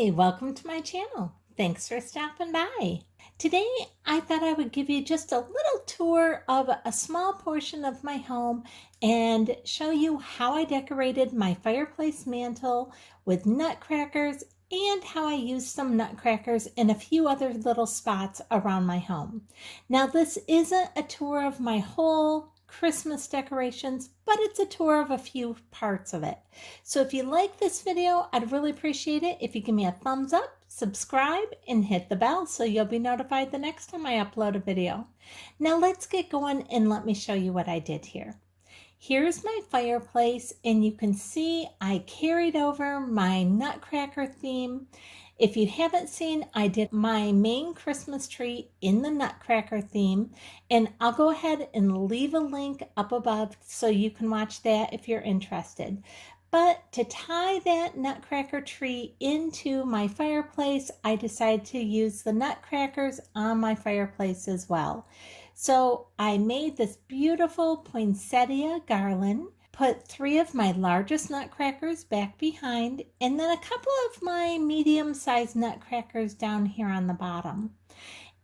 Hi, welcome to my channel. Thanks for stopping by. Today, I thought I would give you just a little tour of a small portion of my home and show you how I decorated my fireplace mantle with nutcrackers and how I used some nutcrackers in a few other little spots around my home. Now, this isn't a tour of my whole Christmas decorations, but it's a tour of a few parts of it. So if you like this video, I'd really appreciate it if you give me a thumbs up, subscribe, and hit the bell so you'll be notified the next time I upload a video. Now let's get going and let me show you what I did here. Here's my fireplace, and you can see I carried over my nutcracker theme. If you haven't seen, I did my main Christmas tree in the nutcracker theme, and I'll go ahead and leave a link up above so you can watch that if you're interested. But to tie that nutcracker tree into my fireplace, I decided to use the nutcrackers on my fireplace as well. So I made this beautiful poinsettia garland, put 3 of my largest nutcrackers back behind, and then a couple of my medium-sized nutcrackers down here on the bottom.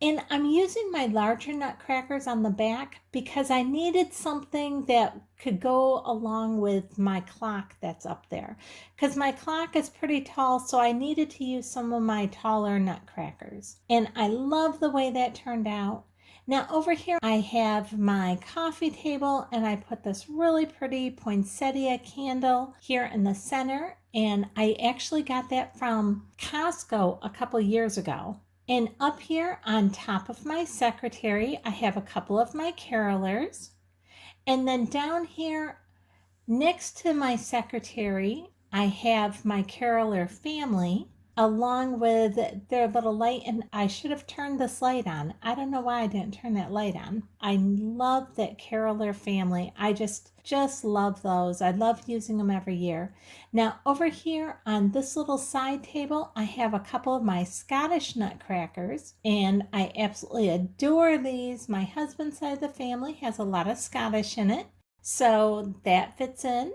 And I'm using my larger nutcrackers on the back because I needed something that could go along with my clock that's up there. Because my clock is pretty tall, so I needed to use some of my taller nutcrackers. And I love the way that turned out. Now over here I have my coffee table, and I put this really pretty poinsettia candle here in the center, and I actually got that from Costco a couple years ago. And up here on top of my secretary, I have a couple of my carolers. And then down here next to my secretary, I have my caroler family along with their little light, and I should have turned this light on. I don't know why I didn't turn that light on. I love that caroler family. I just love those. I love using them every year. Now over here on this little side table, I have a couple of my Scottish nutcrackers, and I absolutely adore these. My husband's side of the family has a lot of Scottish in it, so that fits in.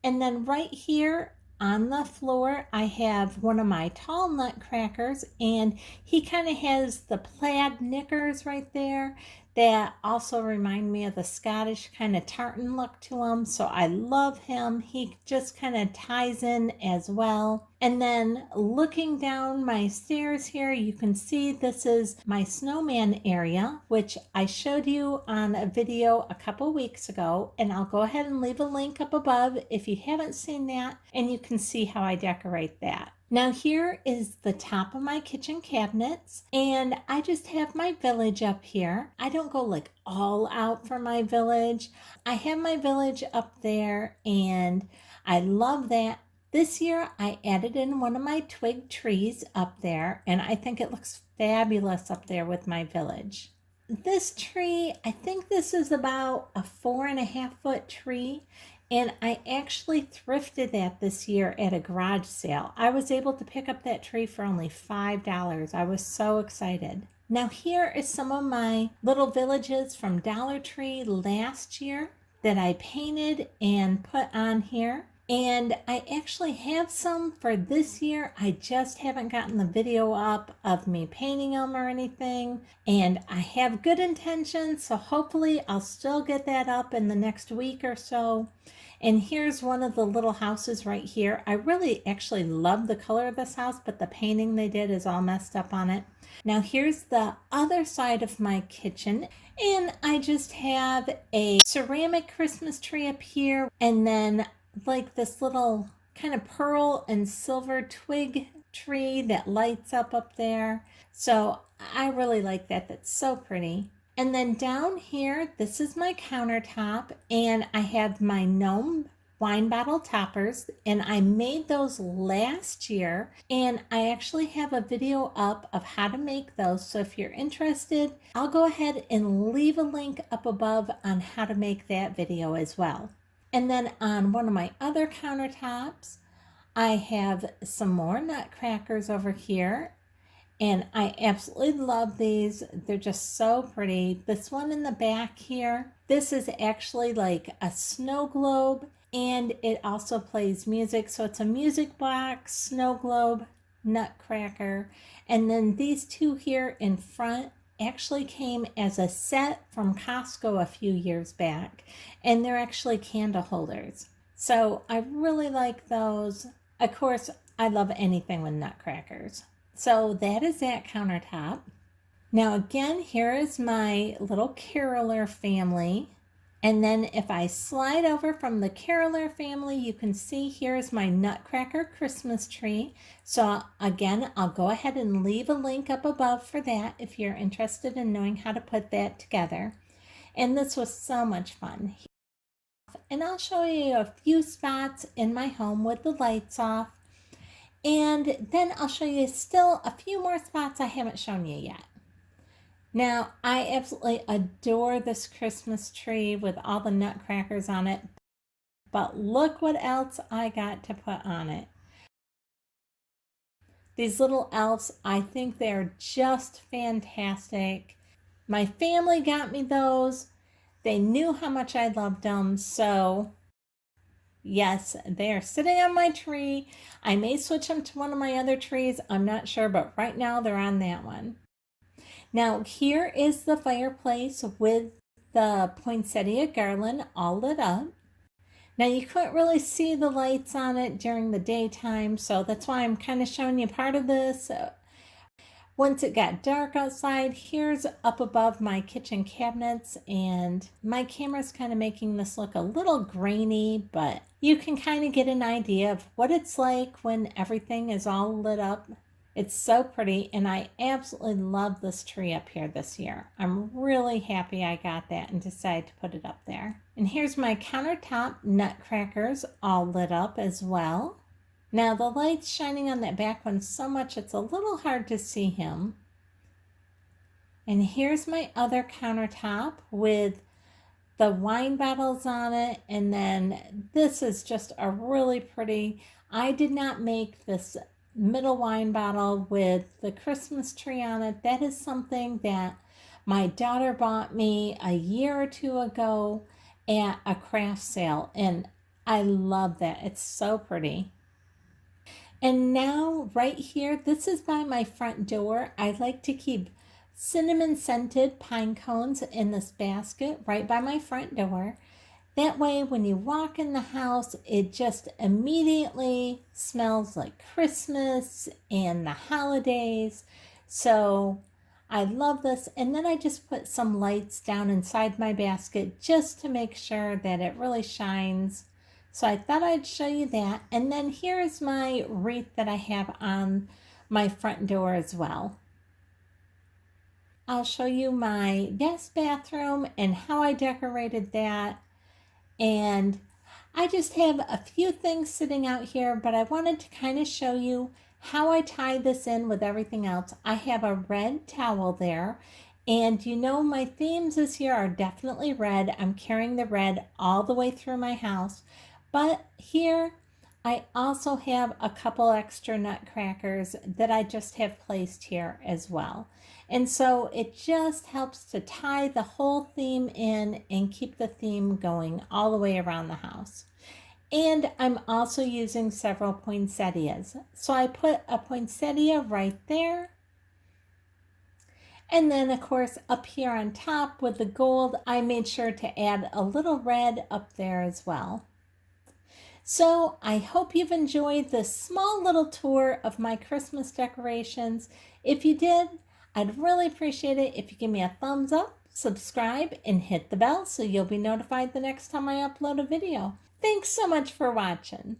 And then right here on the floor, I have one of my tall nutcrackers, and he kind of has the plaid knickers right there that also remind me of the Scottish kind of tartan look to him. So I love him. He just kind of ties in as well. And then looking down my stairs here, you can see this is my snowman area, which I showed you on a video a couple weeks ago, and I'll go ahead and leave a link up above if you haven't seen that, and you can see how I decorate that. Now here is the top of my kitchen cabinets, and I just have my village up here. I don't go like all out for my village. I have my village up there, and I love that. This year I added in one of my twig trees up there, and I think it looks fabulous up there with my village. This tree, I think this is about a 4.5-foot tree, and I actually thrifted that this year at a garage sale. I was able to pick up that tree for only $5. I was so excited. Now here is some of my little villages from Dollar Tree last year that I painted and put on here. And I actually have some for this year. I just haven't gotten the video up of me painting them or anything. And I have good intentions, so hopefully I'll still get that up in the next week or so. And here's one of the little houses right here. I really actually love the color of this house, but the painting they did is all messed up on it. Now here's the other side of my kitchen, and I just have a ceramic Christmas tree up here, and then like this little kind of pearl and silver twig tree that lights up there. So I really like that. That's so pretty. And then down here, this is my countertop, and I have my gnome wine bottle toppers, and I made those last year, and I actually have a video up of how to make those. So if you're interested, I'll go ahead and leave a link up above on how to make that video as well. And then on one of my other countertops, I have some more nutcrackers over here, and I absolutely love these. They're just so pretty. This one in the back here, this is actually like a snow globe, and it also plays music. So it's a music box, snow globe, Nutcracker, and then these two here in front actually came as a set from Costco a few years back, and they're actually candle holders. So I really like those. Of course, I love anything with nutcrackers. So that is that countertop. Now again, here is my little caroler family. And then if I slide over from the caroler family, you can see here's my Nutcracker Christmas tree. So again, I'll go ahead and leave a link up above for that if you're interested in knowing how to put that together. And this was so much fun. And I'll show you a few spots in my home with the lights off. And then I'll show you still a few more spots I haven't shown you yet. Now, I absolutely adore this Christmas tree with all the nutcrackers on it, but look what else I got to put on it. These little elves, I think they're just fantastic. My family got me those. They knew how much I loved them, so yes, they are sitting on my tree. I may switch them to one of my other trees, I'm not sure, but right now they're on that one. Now here is the fireplace with the poinsettia garland all lit up. Now you couldn't really see the lights on it during the daytime, so that's why I'm kind of showing you part of this. Once it got dark outside, here's up above my kitchen cabinets, and my camera's kind of making this look a little grainy, but you can kind of get an idea of what it's like when everything is all lit up. It's so pretty, and I absolutely love this tree up here this year. I'm really happy I got that and decided to put it up there. And here's my countertop nutcrackers all lit up as well. Now the light's shining on that back one so much it's a little hard to see him. And here's my other countertop with the wine bottles on it, and then this is just a really pretty, I did not make this middle wine bottle with the Christmas tree on it. That is something that my daughter bought me a year or two ago at a craft sale, and I love that. It's so pretty. And now right here, this is by my front door. I like to keep cinnamon scented pine cones in this basket right by my front door. That way, when you walk in the house, it just immediately smells like Christmas and the holidays. So I love this. And then I just put some lights down inside my basket just to make sure that it really shines. So I thought I'd show you that. And then here's my wreath that I have on my front door as well. I'll show you my guest bathroom and how I decorated that. And I just have a few things sitting out here, but I wanted to kind of show you how I tie this in with everything else. I have a red towel there, and you know my themes this year are definitely red. I'm carrying the red all the way through my house, but here I also have a couple extra nutcrackers that I just have placed here as well. And so it just helps to tie the whole theme in and keep the theme going all the way around the house. And I'm also using several poinsettias. So I put a poinsettia right there. And then of course up here on top with the gold, I made sure to add a little red up there as well. So I hope you've enjoyed this small little tour of my Christmas decorations. If you did, I'd really appreciate it if you give me a thumbs up, subscribe, and hit the bell so you'll be notified the next time I upload a video. Thanks so much for watching.